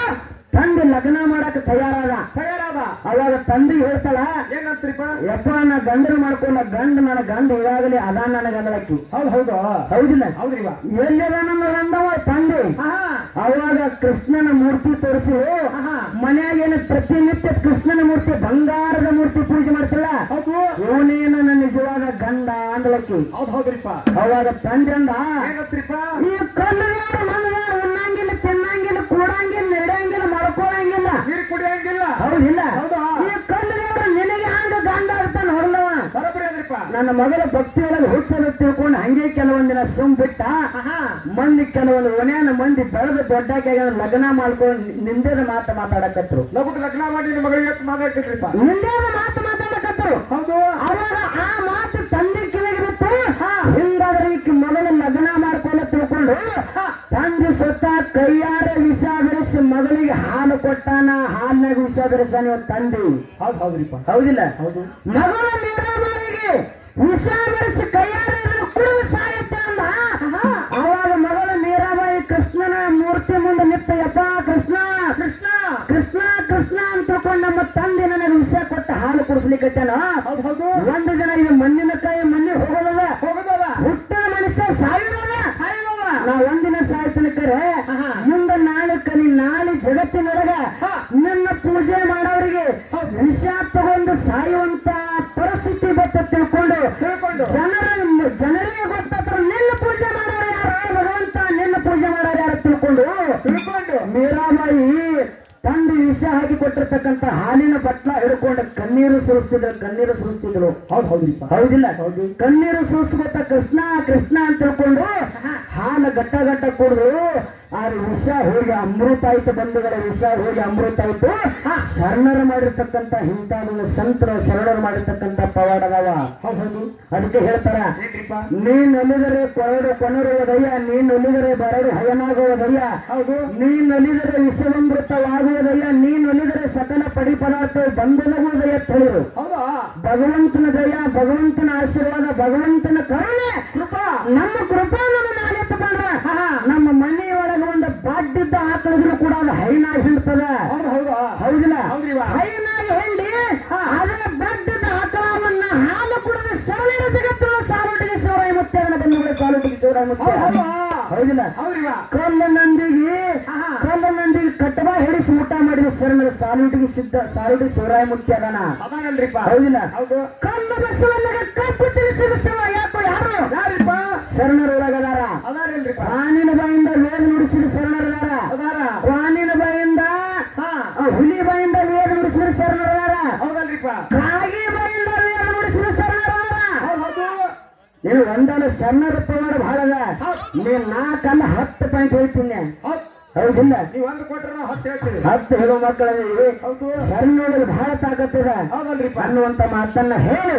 Speaker 1: ತಂದೆ ಲಗ್ನ ಮಾಡಕ್ ತಯಾರಾದ
Speaker 2: ತಯಾರಾದ.
Speaker 1: ಅವಾಗ ತಂದೆ ಹೇಳ್ತಾಳ
Speaker 2: ಏನಂತ್ರಿಪ್ಪ?
Speaker 1: ಯಪ್ಪ ನಾ ಗಂಡನ ಮಾಡ್ಕೊಂಡ ನನ್ನ ಗಂಡ ಈಗಾಗಲೇ ಅದ ನನಗೆ ಅಂದಳಕ್ಕಿ
Speaker 2: ಹೌದು ಹೌದು
Speaker 1: ಹೌದಿಲ್ಲ
Speaker 2: ಹೌದ್ರಿವ.
Speaker 1: ಎಲ್ಲದ ನಮ್ಮ ಗಂಡವ ತಂದೆ
Speaker 2: ಆಹಾ
Speaker 1: ಅವಾಗ ಕೃಷ್ಣನ ಮೂರ್ತಿ ತೋರಿಸಿ
Speaker 2: ಆಹಾ
Speaker 1: ಮನ್ಯಾಗ ಏನು ಪ್ರತಿನಿತ್ಯ ಕೃಷ್ಣನ ಮೂರ್ತಿ ಬಂಗಾರದ ಮೂರ್ತಿ ಪೂಜೆ ಮಾಡ್ತಿಲ್ಲ
Speaker 2: ಹೌದು.
Speaker 1: ಇವನೇನ ನನ್ನ ನಿಜವಾದ ಗಂಡ ಅಂದಳಕ್ಕಿ
Speaker 2: ಹೌದು ಹೌದ್ರಿಪ್ಪ.
Speaker 1: ಅವಾಗ ತಂದೆ ಅಂದ
Speaker 2: ಏನಂತ್ರಿಪ್ಪ?
Speaker 1: ಈ ಕಲ್ಲುಗಾರ ಮನಗಾರ ಉಣ್ಣಂಗಿಲ್ಲ ತಿನ್ನಂಗಿಲ್ಲ ಕೂಡಂಗಿಲ್ಲ ನಡೆಯಂಗಿಲ್ಲ ಮಾಡ್ಕೊಳಂಗಿಲ್ಲ
Speaker 2: ನೀರು ಕುಡಿಯಂಗಿಲ್ಲ.
Speaker 1: ಹೌದಿಲ್ಲ
Speaker 2: ಹೌದಾ?
Speaker 1: ಈ ಕಲ್ಲುಗಾರ ನಿನಗೆ ಹಂಗ ಗಂಡ ಇರ್ತಾನ ಹೊರದವ
Speaker 2: ಬರೋಬ್ಬರಿ ಅದ್ರಿಪ್ಪ.
Speaker 1: ನನ್ನ ಮಗಳ ಭಕ್ತಿಯೊಳಗೆ ಹುಚ್ಚದ ತಿಳ್ಕೊಂಡು ಹಂಗೆ ಕೆಲವೊಂದಿನ ಸುಮ್ ಬಿಟ್ಟ
Speaker 2: ಆಹಾ
Speaker 1: ಮಂದಿ ಕೆಲವೊಂದು ಒನ್ಯಾನ ಮಂದಿ ಬೆಳೆದು ದೊಡ್ಡಾಗಿ ಲಗ್ನ ಮಾಡ್ಕೊಂಡು ನಿಂದೇದ ಮಾತು ಮಾತಾಡಕತ್ರು
Speaker 2: ಲಗುಟ್ ಲಗ್ನ ಮಾಡಿ ನಿಮ್ಮ ಮಗಳಿಗೆ ಮಾತಾಡ್ತಿದ್ರಿಪ್ಪ.
Speaker 1: ನಿಂದೇದ ಮಾತು ಮಾತಾಡಕತ್ರು
Speaker 2: ಹೌದು.
Speaker 1: ಅವಾಗ ಆ ಮಾತು ತಂದೆ ಕಿವಿಗೆ ಬಿತ್ತು ಹಿಂಗಾದ್ರೆ ಈಕೆ ಮಗಳ ಲಗ್ನ ಮಾಡ್ಕೊಂಡು ತಿಳ್ಕೊಂಡು ತಂದೆ ಸ್ವತಃ ಕೈಯಾರ ವಿಷ ಬೆರೆಸಿ ಮಗಳಿಗೆ ಹಾಲು ಕೊಟ್ಟಾನ ಹಾಲಿನಾಗ ವಿಷ ಬೆರೆಸಾನ ಇವತ್ತು ತಂದೆ
Speaker 2: ಹೌದು ಹೌದ್ರಿಪ್ಪ.
Speaker 1: ಹೌದಿಲ್ಲ
Speaker 2: ಹೌದು.
Speaker 1: ಮಗಳ ಮೀರಾಬಾಯಿಗೆ ವಿಷ ಬೆರೆಸಿ ಕೈಯಾರ ಕುಡಿದು ಸಾಯುತ್ತಂದ ಅವಾಗ ಮಗಳ ಮೀರಾಬಾಯಿ ಕೃಷ್ಣನ ಮೂರ್ತಿ ಮುಂದೆ ನಿಂತಯ್ಯಪ್ಪ ಕೃಷ್ಣ
Speaker 2: ಕೃಷ್ಣ
Speaker 1: ಕೃಷ್ಣ ಕೃಷ್ಣ ಅಂತ ತಿಳ್ಕೊಂಡು ನಮ್ಮ ತಂದೆ ನನಗೆ ವಿಷ ಕೊಟ್ಟ ಹಾಲು ಕುಡಿಸ್ಲಿಕ್ಕತ್ತೇನ
Speaker 2: ಹೌದು ಹೌದು
Speaker 1: ಒಂದು ದಿನ ಇದು ಮಣ್ಣಿನ ಕಾಯಿ ಮಣ್ಣಿಗೆ ಹೋಗೋದದ
Speaker 2: ಹೋಗೋದದ
Speaker 1: ಹುಟ್ಟಿದ ಮನುಷ್ಯ ಸಾಯುದದ
Speaker 2: ಸಾಯೋದದ.
Speaker 1: ನಾ ಒಂದಿನ ಸಾಯ್ತನ ಕರೆ
Speaker 2: ಆಹಾ.
Speaker 1: ಮುಂದೆ ನಾಳೆ ಕಲಿ ನಾಳೆ ಜಗತ್ತಿನೊಳಗ
Speaker 2: ಹಾ.
Speaker 1: ನನ್ನ ಪೂಜೆ ಮಾಡೋರಿಗೆ ವಿಷ ತಗೊಂಡು ಸಾಯುವಂತ ಪರಿಸ್ಥಿತಿ ಬತ್ತ ತಿಳ್ಕೊಂಡು
Speaker 2: ತಿಳ್ಕೊಂಡು
Speaker 1: ಜನರಿಗೆ ಗೊತ್ತಾದ್ರು ನಿನ್ನ ಪೂಜೆ ಮಾಡೋರು ಯಾರು ಭಗವಂತ ನಿನ್ನ ಪೂಜೆ ಮಾಡೋರು ಯಾರು ತಿಳ್ಕೊಂಡು
Speaker 2: ತಿಳ್ಕೊಂಡು
Speaker 1: ಮೀರಾಬಾಯಿ ತಂದೆ ವಿಷ ಹಾಕಿ ಕೊಟ್ಟಿರ್ತಕ್ಕಂಥ ಹಾಲಿನ ಬಟ್ಲ ಹಿಡ್ಕೊಂಡು ಕಣ್ಣೀರು ಸುರಿಸ್ತಿದ್ರು
Speaker 2: ಹೌದು ಹೌದ್ರಿಪ್ಪ.
Speaker 1: ಹೌದಿಲ್ಲ
Speaker 2: ಹೌದು.
Speaker 1: ಕಣ್ಣೀರು ಸುರಿಸ್ಕೊತ ಕೃಷ್ಣ ಕೃಷ್ಣ ಅಂತ ತಿಳ್ಕೊಂಡು ಹಾಲು ಗಟ್ಟ ಕುಡಿದ್ರು ಆ ವಿಷ ಹೋಗಿ ಅಮೃತ ಆಯ್ತು ಬಂಧುಗಳ ವಿಷ ಹೋಗಿ ಅಮೃತ ಆಯ್ತು ಶರಣರು ಮಾಡಿರ್ತಕ್ಕಂಥ ಇಂಥದನ್ನು ಸಂತರು ಶರಣರು ಮಾಡಿರ್ತಕ್ಕಂಥ ಪವಾಡದವ
Speaker 2: ಹೌದು ಹೌದು.
Speaker 1: ಅದಕ್ಕೆ ಹೇಳ್ತಾರ
Speaker 2: ಏನ್ರಿಪ್ಪ?
Speaker 1: ನೀನ್ ಒಲಿದರೆ ಕೊನರುವುದಯ್ಯ ನೀನ್ ಒಲಿದರೆ ಬರಡು ಹಯನಾಗುವುದಯ್ಯ
Speaker 2: ಹೌದು.
Speaker 1: ನೀನ್ ಒಲಿದರೆ ವಿಷವಮೃತವಾಗುವುದಯ್ಯ ನೀನ್ ಒಲಿದರೆ ಸಕಲ ಪಡಿ ಪದಾರ್ಥ ಬಂಧನಗುವುದಯ್ಯ ತಿಳಿರು
Speaker 2: ಹೌದಾ?
Speaker 1: ಭಗವಂತನ ದಯ ಭಗವಂತನ ಆಶೀರ್ವಾದ ಭಗವಂತನ ಕರುಣೆ
Speaker 2: ಕೃಪಾ
Speaker 1: ನಮ್ಮ ಕೃಪಾ ನಮ್ಮ ಮೇಲೆ ತಗೊಂಡ್ರ ನಮ್ಮ ಮನೆಯೊಳಗೆ ಒಂದು ಬಾಡ್ಡಿದ್ದ ಹಾಕಿದ್ರು ಕೂಡ ಅದು ಹೈನಾಗಿ ಹಿಂಡ್ತದ
Speaker 2: ಹೌದು ಹೌದು
Speaker 1: ಹೌದಿಲ್ಲ
Speaker 2: ಹೌದ್ರಿವ.
Speaker 1: ಹೈನಾಗಿ ಹಿಂಡಿ ಅದರ ಬಾಡ್ಡಿದ್ದ ಆಕಳವನ್ನ ಹಾಲು ಕುಡಿದ ಶರಣರ ಜಗತ್ತಿನ ಸಾಲುಟಿಗೆ ಶಿವರಾಯ ಮುತ್ತೆ ಅದನ್ನ ಬಂಧುಗಳ ಸಾಲುಟಿಗೆ ಶಿವರಾಯ ಮುತ್ತೆ
Speaker 2: ಹೌದು
Speaker 1: ಹೌದಿಲ್ಲ
Speaker 2: ಹೌದ್ರಿವ.
Speaker 1: ಕಲ್ಲು ನಂದಿಗೆ ಕಟ್ಟಬ ಹಿಡಿಸಿ ಊಟ ಮಾಡಿದ ಶರಣರ ಸಾಲುಟಿಗೆ ಸಾಲುಟಿಗೆ ಶಿವರಾಯ ಮುತ್ತೆ ಅದನ
Speaker 2: ಅದಾನಲ್ರಿಪ್ಪ.
Speaker 1: ಹೌದಿಲ್ಲ
Speaker 2: ಹೌದು.
Speaker 1: ಕಲ್ಲು ಬಸವನಿಗೆ ಕಪ್ಪು ತಿಳಿಸಿದ ಶಿವ ಯಾಕೋ ಯಾರು
Speaker 2: ಯಾರಿಪ್ಪ?
Speaker 1: ಶರಣರು ಒಳಗದಾರ
Speaker 2: ಅದಾರಿಲ್ರಿಪ್ಪ.
Speaker 1: ಪ್ರಾಣಿನ ಬಾಯಿಂದ ವೇದ ನುಡಿಸಿದ ಶರಣರದಾರ
Speaker 2: ಅದಾರ.
Speaker 1: ಪ್ರಾಣಿನ ಬಾಯಿಂದ ಹುಲಿ ಬಾಯಿಂದ ವೇದ ನುಡಿಸಿದ ಶರಣರದಾರ
Speaker 2: ಹೌದಲ್ರಿಪ್ಪ.
Speaker 1: ಕಾಗಿ ಬಾಯಿಂದ ವೇದ ನುಡಿಸಿದ ಶರಣರದಾರ
Speaker 2: ಹೌದು ಹೌದು.
Speaker 1: ನೀನು ಒಂದಲ್ಲ ಶರಣರ ಪವಾಡ ಬಹಳ ಅದ ನೀನ್ 4 ಅಲ್ಲ 10 ಪಾಯಿಂಟ್ ಹೇಳ್ತೀನಿ
Speaker 2: ಹೌದು.
Speaker 1: ಹೌದಿಲ್ಲ
Speaker 2: ನೀವು ಒಂದು ಕೊಟ್ಟರೆ ನಾವು 10 ಹೇಳ್ತೀವಿ.
Speaker 1: 10 ಹೇಳೋ ಮಕ್ಕಳಲ್ಲಿ
Speaker 2: ಹೌದು.
Speaker 1: ಶರಣೊಳಗೆ ಬಹಳ ತಾಕತ್ತಿದ
Speaker 2: ಹೌದಲ್ರಿಪ್ಪ.
Speaker 1: ಅನ್ನುವಂತ ಮಾತನ್ನ ಹೇಳಿ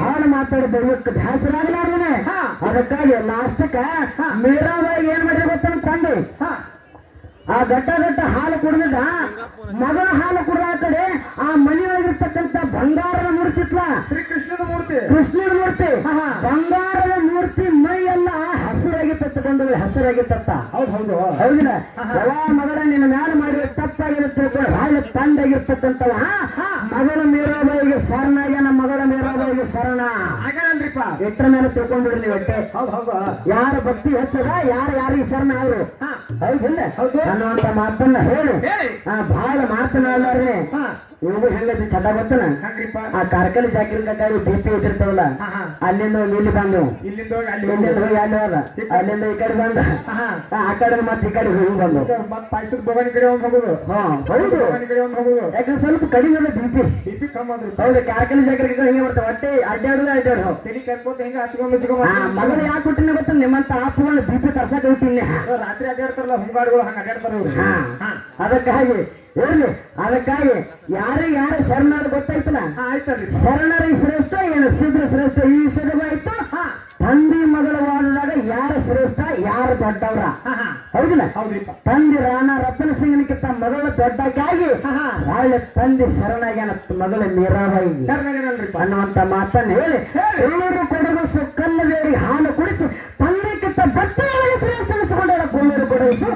Speaker 1: ಬಹಳ ಮಾತಾಡಿ ಬರುವಕ್ಕೆ ಧ್ಯಾಸರಾಗಲಾರ್ದೇನೆ ಅದಕ್ಕಾಗಿ ಲಾಸ್ಟಕ್ಕ ಮೀರಾಬಾಯಿ ಏನ್ ಮಾಡಿದ್ರೆ ಗೊತ್ತ ತಂದೆ ಆ ಗಟ್ಟ ಹಾಲು ಕುಡಿದ ಮಗಳ ಹಾಲು ಕುಡಿದ ಕಡೆ ಆ ಮನೆಯೊಳಗಿರ್ತಕ್ಕಂಥ ಬಂಗಾರದ ಮೂರ್ತಿ ಇತ್ಲ
Speaker 2: ಶ್ರೀಕೃಷ್ಣನ ಮೂರ್ತಿ
Speaker 1: ಕೃಷ್ಣನ ಮೂರ್ತಿ ಬಂಗಾರದ ಮೂರ್ತಿ ಮೈಯೆಲ್ಲ ಹಸಿರಾಗಿತ್ತ
Speaker 2: ಹೌದು ಹೌದು.
Speaker 1: ಹೌದಿಲ್ಲ ಯಾವ ಮಗಳ ನಿನ್ನ ಮ್ಯಾಲ ಮಾಡಿದ ತಪ್ಪಾಗಿರೋ ತಿಳ್ಕೊಂಡು ಬಹಳ ತಂದಾಗಿರ್ತಕ್ಕಂಥವ ಮಗಳ ಮೀರಾಬಾಯಿಗೆ ಶರಣಾಗ ನಮ್ಮ ಮಗಳ ಮೀರಾಬಾಯಿಗೆ ಶರಣ
Speaker 2: ಹಾಗೇನಲ್ರಿಪ್ಪ.
Speaker 1: ಎಟ್ರ ಮೇಲೆ ತಿಳ್ಕೊಂಡ್ಬಿಡ್ರಿ ನೀವು ಒಟ್ಟೆ
Speaker 2: ಹೌದು ಹೌದು.
Speaker 1: ಯಾರ ಭಕ್ತಿ ಹೆಚ್ಚದ ಯಾರಿಗೆ ಶರಣ ಅವರು ಹೌದಿಲ್ಲ
Speaker 2: ಹೌದು.
Speaker 1: ಅನ್ನುವಂತ ಮಾತನ್ನ ಹೇಳಿ
Speaker 2: ಹೇಳಿ.
Speaker 1: ಬಹಳ ಮಾತನಾಡ್ಲಾರ್ರೆ ಇವು ಹೆಂಗೈತಿ ಚಟ ಗೊತ್ತನ
Speaker 2: ಹಂಗ್ರಿಪ್ಪ.
Speaker 1: ಆ ಕಾರ್ಕಲಿ ಜಾಕಿರ ಕಟ್ಟಾಡಿ BP ಇಟ್ಟಿರ್ತಾವಲ್ಲ ಅಲ್ಲಿಂದ ಹೋಗಿ ಇಲ್ಲಿ ಬಂದು
Speaker 2: ಇಲ್ಲಿಂದ ಹೋಗಿ ಅಲ್ಲಿ
Speaker 1: ಇಲ್ಲಿಂದ ಹೋಗಿ ಅಲ್ಲಿ ಹೋದ ಅಲ್ಲಿಂದ ಈ ಕಡೆ ಬಂದ ಆ ಕಡೆ ಮತ್ತೆ ಈ ಕಡೆ ಹೋಗಿ ಬಂದು
Speaker 2: ಮತ್ತೆ ಪಾಯಸದ ಭವಾನಿ ಕಡೆ ಒಂದು ಹೋಗುದು.
Speaker 1: ಹೌದು
Speaker 2: ಭವಾನಿ ಕಡೆ ಒಂದು ಹೋಗುದು.
Speaker 1: ಯಾಕಂದ್ರೆ ಸ್ವಲ್ಪ ಕಡಿಮೆ ಅದ BP
Speaker 2: ಬಿಪಿ ಕಮ್ಮಿ ಆದ್ರಿ.
Speaker 1: ಹೌದು ಕಾರ್ಕಲಿ ಜಾಕಿರ ಹಿಂಗೆ ಬರ್ತಾವ ಒಟ್ಟೆ ಅಡ್ಡಾಡು
Speaker 2: ತಲೆ ಕರ್ಕೋತ ಹೆಂಗ ಹಚ್ಕೊಂಡು
Speaker 1: ಮಗಳು ಯಾಕೆ ಕೊಟ್ಟಿನ ಗೊತ್ತ ನಿಮ್ಮಂತ ಆಪ್ಗಳು BP ತರ್ಸಕ್ ಹುಟ್ಟಿನ
Speaker 2: ರಾತ್ರಿ ಅಡ್ಡಾಡ್ತಾರಲ್ಲ ಹುಂಗಾಡುಗಳು ಹಂಗ ಅಡ್ಡಾಡ್ತಾರ ಅವ್ರು.
Speaker 1: ಅದಕ್ಕಾಗಿ ಇರ್ಲಿ ಅದಕ್ಕಾಗಿ ಯಾರಿಗೆ ಯಾರು ಶರಣರು ಗೊತ್ತಾಯ್ತಲ್ಲ
Speaker 2: ಆಯ್ತಲ್ರಿ
Speaker 1: ಶರಣರಿಗೆ ಶ್ರೇಷ್ಠ ಏನು ಸಿದ್ರ ಶ್ರೇಷ್ಠ ಈ ವಿಷಯದಾಗ ಆಯ್ತು ತಂದೆ ಮಗಳ ವಾದದಾಗ ಯಾರ ಶ್ರೇಷ್ಠ ಯಾರು ದೊಡ್ಡವ್ರ ಹೌದಿಲ್ಲ
Speaker 2: ಹೌದ್ರಿಪ್ಪ
Speaker 1: ತಂದೆ ರಾಣಾ ರತನ್ ಸಿಂಗ್ನಿಕ್ಕಿಂತ ಮಗಳ ದೊಡ್ಡಕ್ಕಾಗಿ ಒಳ್ಳೆ ತಂದೆ ಶರಣಾಗ್ಯಾನ ಮಗಳ ಮೀರಾಬಾಯಿ
Speaker 2: ಶರಣಗೇನಲ್ರಿಪ್ಪ
Speaker 1: ಅನ್ನುವಂತ ಮಾತನ್ನ ಹೇಳಿ ಕೊಲ್ಲೂರು ಕೊಡಗು ಕಲ್ಲದೇವರಿಗೆ ಹಾಲು ಕುಡಿಸಿ ತಂದೆಕ್ಕಿಂತ ಭಕ್ತಗಳಿಗೆ ಶ್ರೇಷ್ಠ ಅನಿಸಿಕೊಂಡ ಕೊಲ್ಲೂರು ಕೊಡಗು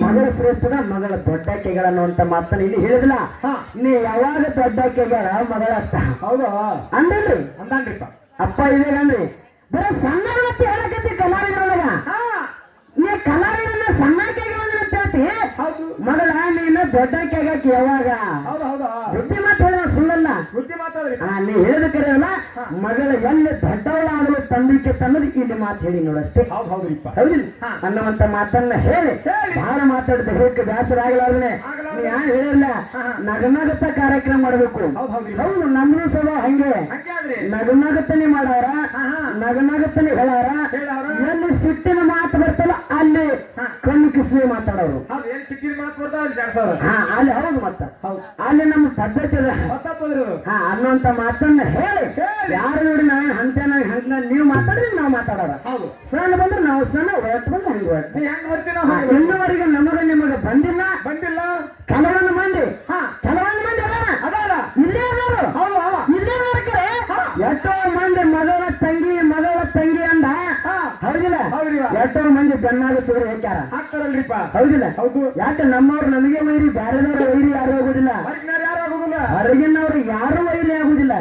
Speaker 1: ಮಗಳ ಶ್ರೇಷ್ಠದ ಮಗಳ ದೊಡ್ಡಕ್ಕೆಗಳ ಅನ್ನುವಂತ ಮಾತನ್ನ ಇಲ್ಲಿ ಹೇಳಿದಿಲ್ಲ ನೀ ಯಾವಾಗ ದೊಡ್ಡಕ್ಕೆಗಳ ಮಗಳ
Speaker 2: ಹೌದು
Speaker 1: ಅಂದ್ರಿ
Speaker 2: ಅಂದಾನ್ರಿಪ್ಪ
Speaker 1: ಅಪ್ಪ ಇದೇಗಂದ್ರಿ ಬರೀ ಸಣ್ಣ ಮತ್ತೆ ಹೇಳಕತ್ತಿ ಕಲಾವಿದರೊಳಗ ನೀ ಕಲಾವಿದನ್ನ ಸಣ್ಣಕ್ಕಾಗಿ ಅಂತ ಹೇಳ್ತಿ
Speaker 2: ಹೌದು
Speaker 1: ಮಗಳ ನೀನು ದೊಡ್ಡಕ್ಕಾಗಕ್ಕೆ ಯಾವಾಗ
Speaker 2: ಹೌದು ಹೌದು
Speaker 1: ಬುದ್ಧಿ ಮಾತು ಹೇಳೋ ಸುಳ್ಳಲ್ಲ
Speaker 2: ಬುದ್ಧಿ ಮಾತಾದ್ರಿ
Speaker 1: ನೀ ಹೇಳಿದ ಕರೆಯಲ್ಲ ಮಗಳ ಎಲ್ಲಿ ದೊಡ್ಡವಳಾಗಲು ತಂದಿಕ್ಕೆ ತನ್ನದು ಇಲ್ಲಿ ಮಾತು ಹೇಳಿ ನೋಡಷ್ಟೇ
Speaker 2: ಹೌದು ಹೌದ್ರಿಪ್ಪ
Speaker 1: ಹೌದಿಲ್ಲ ಅನ್ನುವಂತ ಮಾತನ್ನ ಹೇಳಿ ಬಹಳ ಮಾತಾಡಿದ ಹೇಗೆ ಬೇಸರ ಆಗಲಾರ್ದನೆ ನೀ ಯಾರು ಹೇಳಿರಲ್ಲ ನಗನಗತ್ತ ಕಾರ್ಯಕ್ರಮ ಮಾಡಬೇಕು ಹೌದು ನಮ್ದು ಸಹ ಹಂಗೆ ನಗನಗತ್ತನೆ ಮಾಡಾರ ನಗನಗತ್ತನೆ ಹೇಳಾರ ಎಲ್ಲಿ ಸಿಟ್ಟಿನ ಮಾತು ಬರ್ತಲ್ಲ ಅಲ್ಲಿ ಕಣ್ಣು ಕಿಸಿ ಮಾತಾಡೋರು ಅಲ್ಲಿ ಹೌದು ಮತ್ತ ಅಲ್ಲಿ ನಮ್ಮ ಪದ್ಧತಿ ಅದ ಅನ್ನುವಂತ ಮಾತನ್ನ ಹೇಳಿ ಯಾರು ನೋಡಿ ನಾವೇನು ಹಂತೇನ ಹಂತ ನೀವು ಮಾತಾಡಿದ್ರೆ ನಾವು ಮಾತಾಡೋರ ಸಣ್ಣ ಬಂದ್ರೆ ನಾವು ಸಣ್ಣ ಒಟ್ಟು ಬಂದ್ರೆ ಹಂಗೆ ಇನ್ನುವರೆಗೆ ನಮಗೆ ನಿಮಗೆ ಬಂದಿಲ್ಲ ಕೆಲವೊಂದು ಮಂದಿ ಅದಾರ ಇಲ್ಲೇ ಅದಾರು ಇಲ್ಲೇ ಬರ್ಕರೆ ಎಷ್ಟೋ ಮಂದಿ ಮಗಳ ತಂಗಿ ಅಂದ ಹೌದಿಲ್ಲ ಎಷ್ಟೋ ಮಂದಿ ಬೆನ್ನಾಗ ಚಿಗುರು ಹಾಕ್ಯಾರ ಹೌದಿಲ್ಲ ಯಾಕೆ ನಮ್ಮವ್ರು ನಮಗೆ ವೈರಿ ಬ್ಯಾರೆದವ್ರ ವೈರಿ ಯಾರು ಆಗುದಿಲ್ಲ ಹೊರಗಿನವ್ರು ಯಾರು ವೈರಿ ಆಗುದಿಲ್ಲ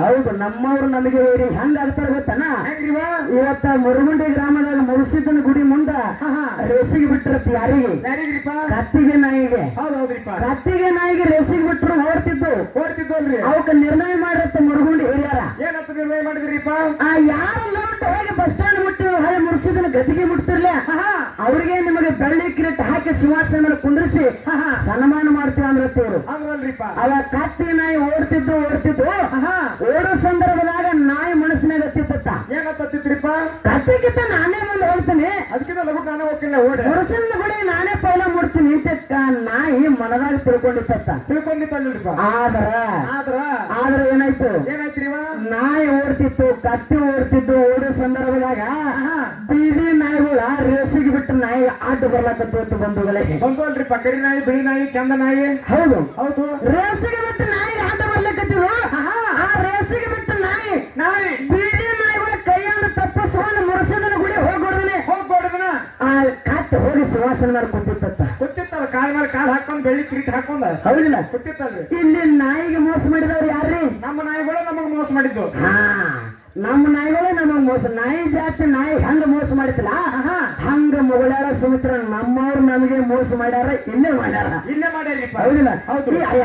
Speaker 1: ಹೌದು ನಮ್ಮವ್ರು ನಮಗೆ ವೈರಿ ಹೆಂಗ ಆಗ್ತಾರ ಗೊತ್ತನ ಇವತ್ತ ಮುರುಗುಂಡಿ ಗ್ರಾಮದಾಗ ಮುರುಸಿದ್ದನ ಗುಡಿ ಮುಂದ ರೇಸಿಗೆ ಬಿಟ್ಟಿರತ್ತ ಯಾರಿಗೆ ಕತ್ತಿಗೆ ನಾಯಿಗೆ ರೇಸಿಗೆ ಬಿಟ್ಟರು ಓಡ್ತಿದ್ದು ಅವಕ್ಕ ನಿರ್ಣಯ ಮಾಡಿರತ್ತ ಮುರುಗುಂಡಿ ಹಿರಿಯಾರ
Speaker 2: ನಿರ್ಣಯ ಮಾಡಿದ್ರಿಪ್ಪ
Speaker 1: ಯಾರು ಹೋಗಿ ಬಸ್ ಸ್ಟ್ಯಾಂಡ್ ಮುಟ್ಟಿದ್ರು ಹೊಳೆ ಮುರುಸಿದ್ದನ ಗದಿಗೆ ಮುಟ್ತಿರ್ಲಿ ಅವ್ರಿಗೆ ನಿಮಗೆ ಬೆಳ್ಳಿ ಕಿರೀಟ ಹಾಕಿ ಸಿಂಹಾಸನ ಕುಂದ್ರಿಸಿ ಸನ್ಮಾನ ಮಾಡ್ತೀವಿ ಅಂದ್ರತ್ತೇವ್ರು ಅವ ಕತ್ತಿಗೆ ನಾಯಿ ಓಡ್ತಿದ್ದು ಓಡೋ ಸಂದರ್ಭದಾಗ ನಾಯಿ ಮನಸ್ಸಿನಾಗ ಹತ್ತಿತ್ತ
Speaker 2: ಏನತ್ತಿತ್ರಿಪ್ಪ
Speaker 1: ಕತ್ತಿಗಿತ್ತ ನಾನೇ ಮುಂದೆ ಹೋಗ್ತೀನಿ
Speaker 2: ಅದಕ್ಕಿಂತ ಲಘು ನಾನೇ ಹೋಗ್ತಿಲ್ಲ ಓಡಿ
Speaker 1: ಮುರುಸಿನ ಗುಡಿ ನಾನೇ ಪೈಲ ಮುಡ್ತೀನಿ ನಾಯಿ ಮನದಾಗ
Speaker 2: ತಿಳ್ಕೊಂಡಿತ್ತಲ್ರಿಪ್ಪ
Speaker 1: ಆದ್ರ ಏನಾಯ್ತು ನಾಯಿ ಓಡ್ತಿತ್ತು ಕತ್ತಿ ಓಡ್ತಿದ್ದು ಓಡೋ ಸಂದರ್ಭದಾಗ ಬೀದಿ ನಾಯಿಗಳ ರೇಸಿಗೆ ಬಿಟ್ಟು ನಾಯಿ ಆಟ ಬರ್ಲಾಕತ್ತು ಬಂಧುಗಳೇ
Speaker 2: ಬಂದ್ವಲ್ರಿಪ್ಪ ಕರಿ ನಾಯಿ ಬಿಳಿ ನಾಯಿ ಕೆಂದ ನಾಯಿ
Speaker 1: ಹೌದು ರೇಸಿಗೆ ಬಿಟ್ಟು ನಾಯಿ ಆಟ ಬರ್ಲಿಕ್ಕತ್ತಿದ್ರು ಆ ರೇಸಿಗೆ ಬಿಟ್ಟು ನಾಯಿ ಬೀದಿ ನಾಯಿಗಳ ಕೈಯಿಂದ ತಪ್ಪಿಸ್ಕೊಂಡು ಮುರುಸಿದನ ಗುಡಿ ಹೋಗ್ಬಿಡ್ದನೆ ಆ ಕತ್ತು ಹೋಗಿ ಸಿಂಹಾಸನ ಮೇಲೆ
Speaker 2: ಕೂತಿತ್ತಲ್ಲ ಕಾಲ ಮೇಲೆ ಕಾಲ್ ಹಾಕೊಂಡ್ ಬೆಳ್ಳಿ ಕಿರೀಟ ಹಾಕೊಂಡ
Speaker 1: ಹೌದಿಲ್ಲ
Speaker 2: ಕೂತಿತ್ತಲ್ರಿ
Speaker 1: ಇಲ್ಲಿ ನಾಯಿಗೆ ಮೋಸ ಮಾಡಿದವ್ರು ಯಾರ್ರಿ
Speaker 2: ನಮ್ಮ ನಾಯಿಗಳು ನಮಗ್ ಮೋಸ ಮಾಡಿದ್ದು
Speaker 1: ನಮ್ಮ ನಾಯಿಗಳೇ ನಮಗ್ ಮೋಸ ನಾಯಿ ಜಾತಿ ನಾಯಿ ಹಂಗ ಮೋಸ ಮಾಡಿತಿಲ್ಲ ಹಂಗ ಮುಗಳಾರ ಸುಮಿತ್ರ ನಮ್ಮವ್ರು ನಮಗೆ ಮೋಸ ಮಾಡ್ಯಾರ ಇಲ್ಲೇ ಮಾಡ್ಯಾರ ಹೌದಿಲ್ಲ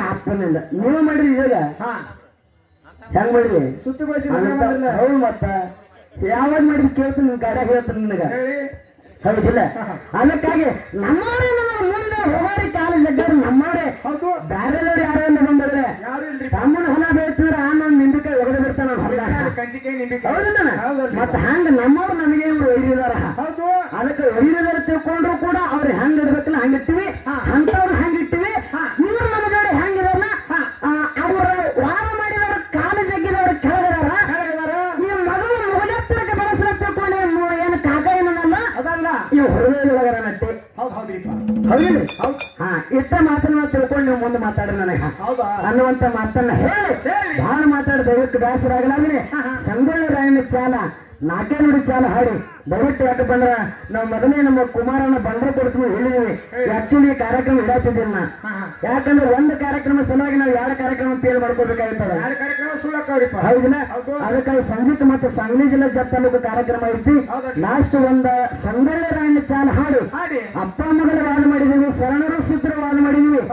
Speaker 1: ಅಪ್ಪನಿಂದ ನೀವು ಮಾಡಿರಿ ಇವಾಗ ಹೆಂಗ್ ಮಾಡಿರಿ ಹೌದು ಮತ್ತ ಯಾವಾಗ ಮಾಡಿರಿ ಕೇಳ್ತೀನಿ ನಿನ್ ಗಾಡಿಯಾಗ ಹೇಳ್ತೀನಿ ನಿನಗ ಹೌದಿಲ್ಲ ಅದಕ್ಕಾಗಿ ನಮ್ಮವರೇ ನಮ್ಮ ಮುಂದೆ ಹೋಗಾರಿ ಕಾಲೇಜ್ ಜಗ್ಗಾರು ನಮ್ಮವರೇ ಬ್ಯಾರೆದವ್ರು ಯಾರನ್ನ ಬಂದ್ರೆ ತಮ್ಮನ ಹೊಲ ಬೇಯ್ತಿದ್ರೆ ಆನೊಂದು ನಿಂಬಿಕಾಯಿ ಒಗದು ಬಿಡ್ತಾನ ಹೌದಿಲ್ಲ ಮತ್ತ ಹಂಗ ನಮ್ಮವ್ರು ನಮಗೆ ಇವ್ರು ವೈರಿದಾರ ಅದಕ್ಕೆ ವೈರಿದಾರ ತಿಳ್ಕೊಂಡ್ರು ಕೂಡ ಅವ್ರು ಹೆಂಗ್ ಇಡ್ಬೇಕಲ್ಲ ಹಂಗಿರ್ತೀವಿ ಅಂತವ್ರು ಹಂಗಿರ್ತೀವಿ ಇವ್ರು ನಮ್ಮ ಜೋಡಿ ಹೆಂಗಿದಾರಲ್ಲ ಅವ್ರ ವಾರ ಮಾಡಿದವ್ರ ಕಾಲು ಜಗ್ಗಿದವ್ರ ಕೆಳಗದಾರ ಈ ಮಗಳು ಮುಗಲತ್ತರಕ್ಕೆ ಬೆಳೆಸಲ ತಿಳ್ಕೊಂಡು ಏನು ಕಾಕ ಏನಲ್ಲ ಅದಲ್ಲ ಇವ್ ಹೃದಯದೊಳಗರ ನಟ್ಟಿ ಹೌದಿಲ್ಲ ಇಷ್ಟ ಮಾತನ್ನ ತಿಳ್ಕೊಂಡು ನೀವು ಮುಂದೆ ಮಾತಾಡ್ರಿ ನನಗೆ ಅನ್ನುವಂತ ಮಾತನ್ನ ಹೇಳಿ ಬಹಳ ಮಾತಾಡಿ ದಯವಿಟ್ಟು ಬೇಸರ ಆಗಲಾಗ್ಲಿ ಸಂಗೊಳ್ಳಿ ರಾಯಣ್ಣ ಚಾಲ ನಾಲ್ಕೇ ನುಡಿ ಚಾಲ ಹಾಡಿ ದಯವಿಟ್ಟು ಯಾಕೆ ಬಂದ್ರ ನಾವು ಮೊದಲೇ ನಮ್ಮ ಕುಮಾರನ ಬಂದ್ರೆ ಕೊಡ್ತೀವಿ ಹೇಳಿದೀವಿ ಆಕ್ಚುಲಿ ಈ ಕಾರ್ಯಕ್ರಮ ಇಡಾತಿದ್ದಿಲ್ಲ ನಾ ಯಾಕಂದ್ರೆ ಒಂದು ಕಾರ್ಯಕ್ರಮ ಸಲುವಾಗಿ ನಾವು ಎರಡು ಕಾರ್ಯಕ್ರಮ ಪೇಲ್ ಮಾಡ್ಕೋಬೇಕಾಗಿರ್ತದೆ ಹೌದಿಲ್ಲ ಅದಕ್ಕಾಗಿ ಸಂಗೀತ ಮತ್ತು ಸಂಗಲಿ ಜಿಲ್ಲಾ ಜಪ್ಪ ಕಾರ್ಯಕ್ರಮ ಐತಿ ಲಾಸ್ಟ್ ಒಂದ ಸಂಗೊಳ್ಳಿ ರಾಯಣ್ಣ ಚಾಲ ಹಾಡಿ ಅಪ್ಪ ಮಗಳ ವಾದ ಮಾಡಿದೀವಿ ಶರಣರು ಸಿದ್ಧರ ವಾದ ಮಾಡಿದೀವಿ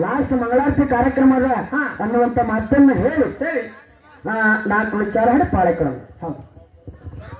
Speaker 1: ಲಾಸ್ಟ್ ಮಂಗಳಾರತಿ ಕಾರ್ಯಕ್ರಮ ಅದ ಅನ್ನುವಂತ ಮಾತನ್ನ ಹೇಳಿ ನಾಲ್ಕು ಚಾಲ ಹಾಡಿ ಪಾಳೆ ಕೊಡೋಣ